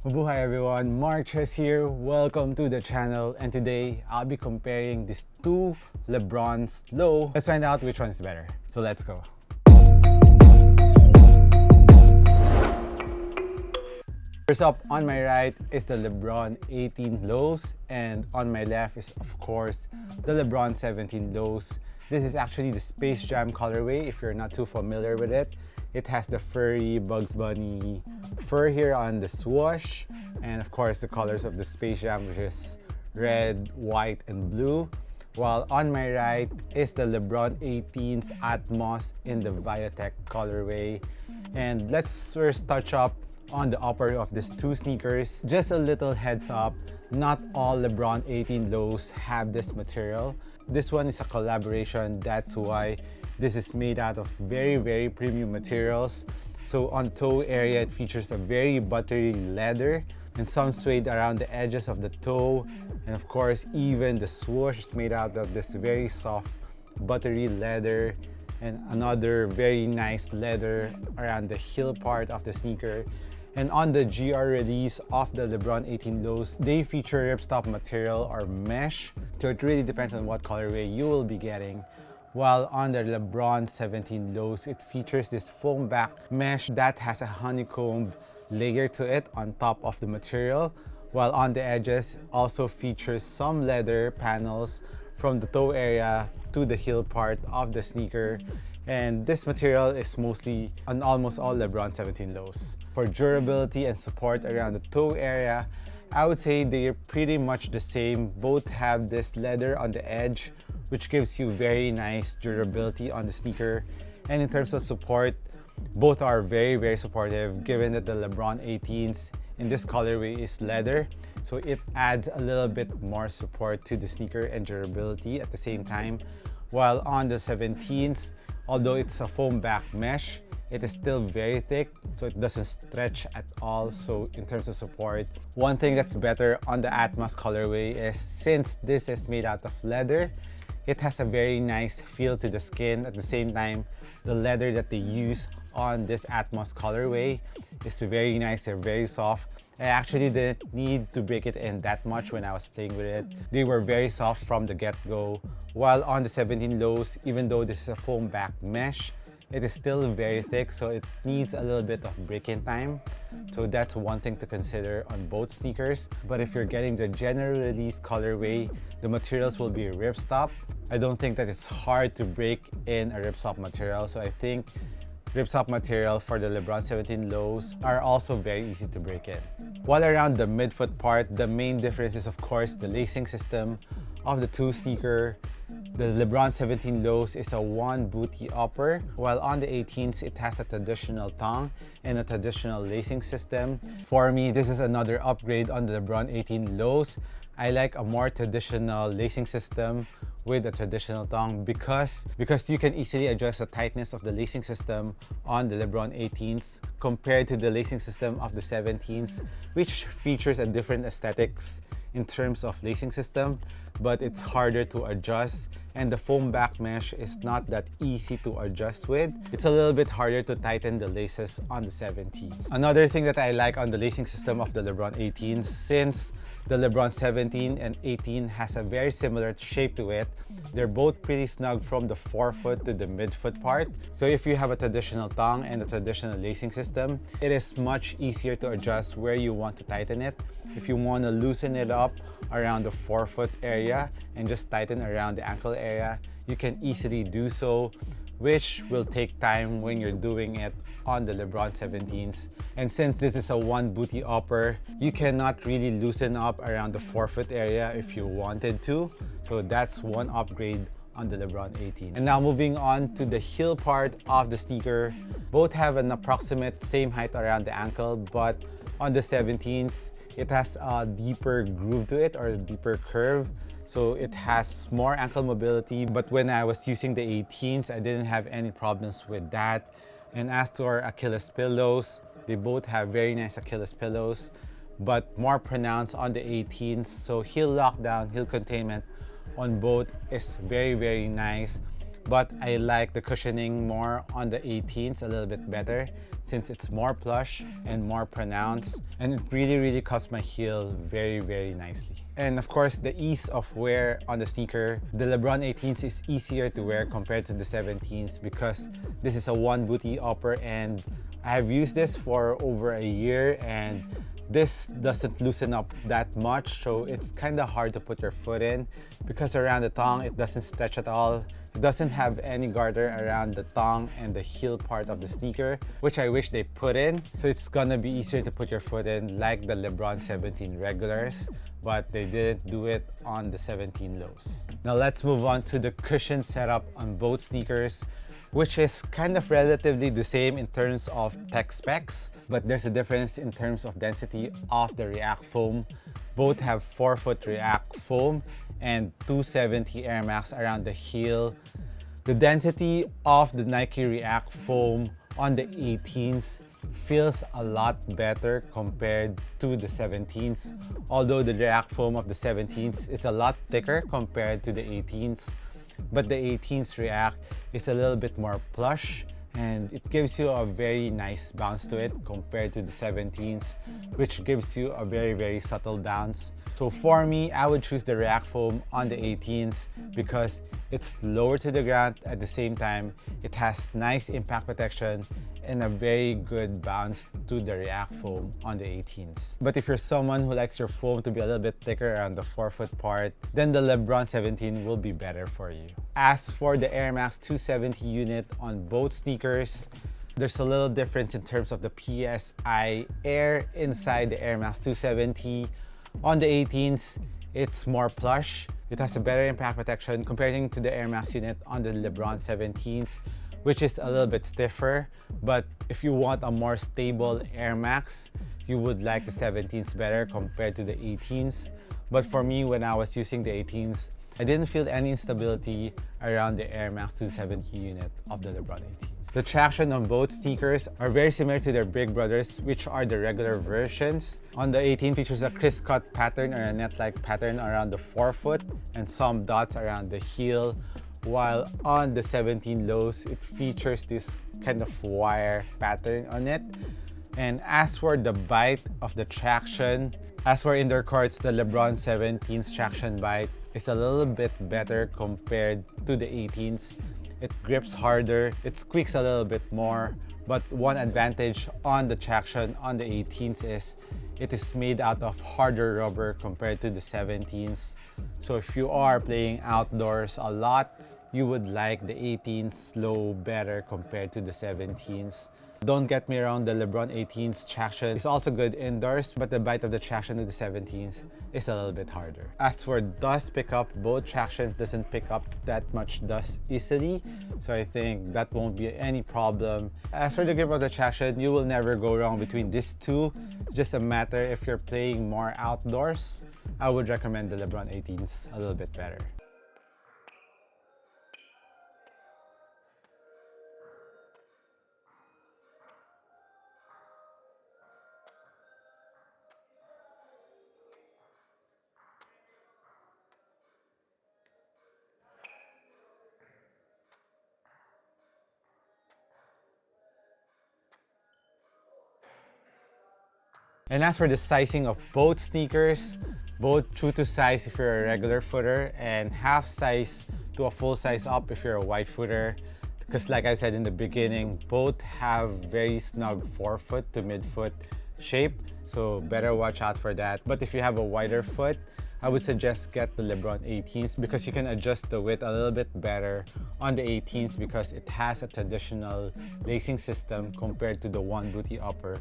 Mabuhay everyone, MARKCHES here. Welcome to the channel, and today I'll be comparing these two Lebrons low. Let's find out which one is better. So let's go. First up, on my right is the Lebron 18 lows, and on my left is of course the Lebron 17 lows. This is actually the Space Jam colorway if you're not too familiar with it. It has the furry Bugs Bunny fur here on the swoosh, and of course the colors of the Space Jam, which is red, white, and blue. While on my right is the Lebron 18's Atmos in the Viotech colorway. And let's first touch up on the upper of these two sneakers. Just a little heads up, not all Lebron 18 lows have this material. This one is a collaboration, that's why this is made out of very premium materials. So on toe area, it features a very buttery leather and some suede around the edges of the toe. And of course, even the swoosh is made out of this very soft buttery leather, and another very nice leather around the heel part of the sneaker. And on the GR release of the Lebron 18 lows, they feature ripstop material or mesh. So it really depends on what colorway you will be getting. While on the Lebron 17 lows, it features this foam back mesh that has a honeycomb layer to it on top of the material. While on the edges, also features some leather panels from the toe area to the heel part of the sneaker. And this material is mostly on almost all Lebron 17 lows. For durability and support around the toe area, I would say they're pretty much the same. Both have this leather on the edge, which gives you very nice durability on the sneaker. And in terms of support, both are very supportive, given that the Lebron 18s in this colorway is leather. So it adds a little bit more support to the sneaker and durability at the same time. While on the 17s, although it's a foam back mesh, it is still very thick, so it doesn't stretch at all. So in terms of support, one thing that's better on the Atmos colorway is since this is made out of leather, it has a very nice feel to the skin. At the same time, the leather that they use on this Atmos colorway is very nice and very soft. I actually didn't need to break it in that much when I was playing with it. They were very soft from the get-go. While on the 17 lows, even though this is a foam back mesh, it is still very thick, so it needs a little bit of break-in time. So that's one thing to consider on both sneakers. But if you're getting the general release colorway, the materials will be ripstop. I don't think that it's hard to break in a ripstop material, so I think ripstop material for the Lebron 17 lows are also very easy to break in. While around the midfoot part, the main difference is of course the lacing system of the two sneaker. The Lebron 17 lows is a one booty upper, while on the 18s it has a traditional tongue and a traditional lacing system. For me, this is another upgrade on the Lebron 18 lows. I like a more traditional lacing system with a traditional tongue because you can easily adjust the tightness of the lacing system on the Lebron 18s compared to the lacing system of the 17s, which features a different aesthetics in terms of lacing system, but it's harder to adjust, and the foam back mesh is not that easy to adjust with. It's a little bit harder to tighten the laces on the 17s. Another thing that I like on the lacing system of the Lebron 18s, since the Lebron 17 and 18 has a very similar shape to it, they're both pretty snug from the forefoot to the midfoot part. So if you have a traditional tongue and a traditional lacing system, it is much easier to adjust where you want to tighten it. If you want to loosen it up around the forefoot area and just tighten around the ankle area, you can easily do so, which will take time when you're doing it on the Lebron 17s. And since this is a one booty upper, you cannot really loosen up around the forefoot area if you wanted to. So that's one upgrade on the Lebron 18. And now moving on to the heel part of the sneaker. Both have an approximate same height around the ankle, but on the 17s, it has a deeper groove to it or a deeper curve. So it has more ankle mobility, but when I was using the 18s, I didn't have any problems with that. And as to our Achilles pillows, they both have very nice Achilles pillows, but more pronounced on the 18s. So heel lockdown, heel containment on both is very nice. but I like the cushioning more on the 18s a little bit better since it's more plush and more pronounced, and it really cuts my heel very nicely. And of course, the ease of wear on the sneaker, the Lebron 18s is easier to wear compared to the 17s because this is a one booty upper, and I have used this for over a year and this doesn't loosen up that much, so it's kind of hard to put your foot in because around the tongue it doesn't stretch at all. It doesn't have any garter around the tongue and the heel part of the sneaker, which I wish they put in. So it's gonna be easier to put your foot in like the Lebron 17 regulars, but they didn't do it on the 17 lows. Now let's move on to the cushion setup on both sneakers, which is kind of relatively the same in terms of tech specs, but there's a difference in terms of density of the React foam. Both have 4-foot React foam and 270 Airmass around the heel. The density of the Nike React foam on the 18s feels a lot better compared to the 17s, although the React foam of the 17s is a lot thicker compared to the 18s. But the 18s React is a little bit more plush and it gives you a very nice bounce to it compared to the 17s, which gives you a very subtle bounce. So for me, I would choose the React foam on the 18s because it's lower to the ground. At the same time, it has nice impact protection and a very good bounce to the React foam on the 18s. But if you're someone who likes your foam to be a little bit thicker around the 4-foot part, then the Lebron 17 will be better for you. As for the Airmass 270 unit on both sneakers, there's a little difference in terms of the PSI air inside the Airmass 270. On the 18s, it's more plush. It has a better impact protection comparing to the Airmass unit on the Lebron 17s, which is a little bit stiffer. But if you want a more stable Air Max, you would like the 17s better compared to the 18s. But for me, when I was using the 18s, I didn't feel any instability around the Airmass 270 unit of the Lebron 18s. The traction on both sneakers are very similar to their big brothers, which are the regular versions. On the 18 features a criss-cut pattern or a net-like pattern around the 4-foot and some dots around the heel, while on the 17 lows, it features this kind of wire pattern on it. And as for the bite of the traction, as for indoor courts, the Lebron 17's traction bite is a little bit better compared to the 18s. It grips harder, it squeaks a little bit more, but one advantage on the traction on the 18s is it is made out of harder rubber compared to the 17s. So if you are playing outdoors a lot, you would like the 18s low better compared to the 17s. Don't get me wrong, the Lebron 18's traction is also good indoors, but the bite of the traction of the 17s is a little bit harder. As for dust pickup, both traction doesn't pick up that much dust easily, so I think that won't be any problem. As for the grip of the traction, you will never go wrong between these two. It's just a matter if you're playing more outdoors, I would recommend the Lebron 18s a little bit better. And as for the sizing of both sneakers, both true to size if you're a regular footer and half size to a full size up if you're a wide footer. Because like I said in the beginning, both have very snug forefoot to midfoot shape, so better watch out for that. But if you have a wider foot, I would suggest get the Lebron 18s because you can adjust the width a little bit better on the 18s because it has a traditional lacing system compared to the one booty upper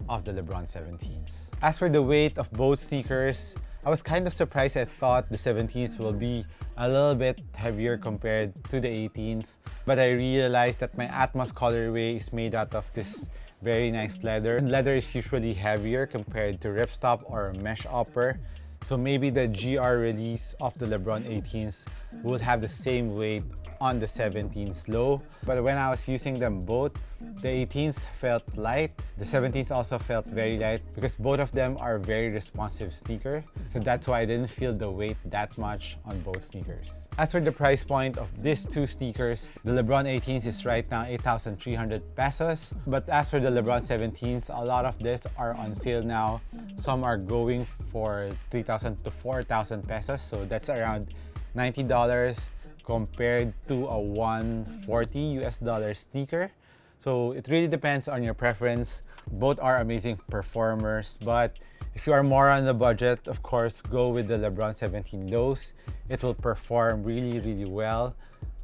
of the Lebron 17s. As for the weight of both sneakers, I was kind of surprised. I thought the 17s will be a little bit heavier compared to the 18s, but I realized that my Atmos colorway is made out of this very nice leather. Leather is usually heavier compared to ripstop or mesh upper, so maybe the GR release of the Lebron 18s would have the same weight on the 17s low. But when I was using them both, The 18s felt light. The 17s also felt very light because both of them are very responsive sneaker. So that's why I didn't feel the weight that much on both sneakers. As for the price point of these two sneakers, the Lebron 18s is right now 8,300 pesos. But as for the Lebron 17s, a lot of this are on sale now. Some are going for 3,000 to 4,000 pesos. So that's around $90 compared to a $140 US sneaker. So it really depends on your preference. Both are amazing performers, but if you are more on the budget, of course, go with the Lebron 17 lows. It will perform really well.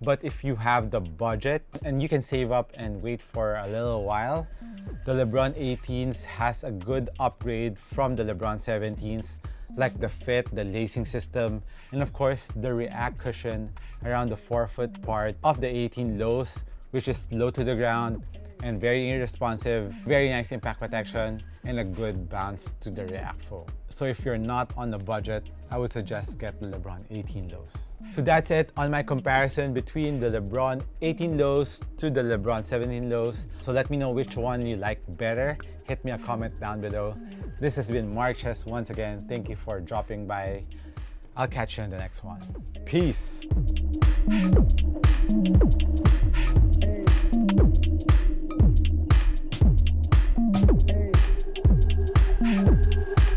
But if you have the budget and you can save up and wait for a little while, the Lebron 18s has a good upgrade from the Lebron 17s, like the fit, the lacing system, and of course the React cushion around the forefoot part of the 18 lows, which is low to the ground and very responsive, very nice impact protection, and a good bounce to the React foam. So if you're not on the budget, I would suggest get the Lebron 18 lows. So that's it on my comparison between the Lebron 18 lows to the Lebron 17 lows. So let me know which one you like better. Hit me a comment down below. This has been MARKCHES once again. Thank you for dropping by. I'll catch you in the next one. Peace!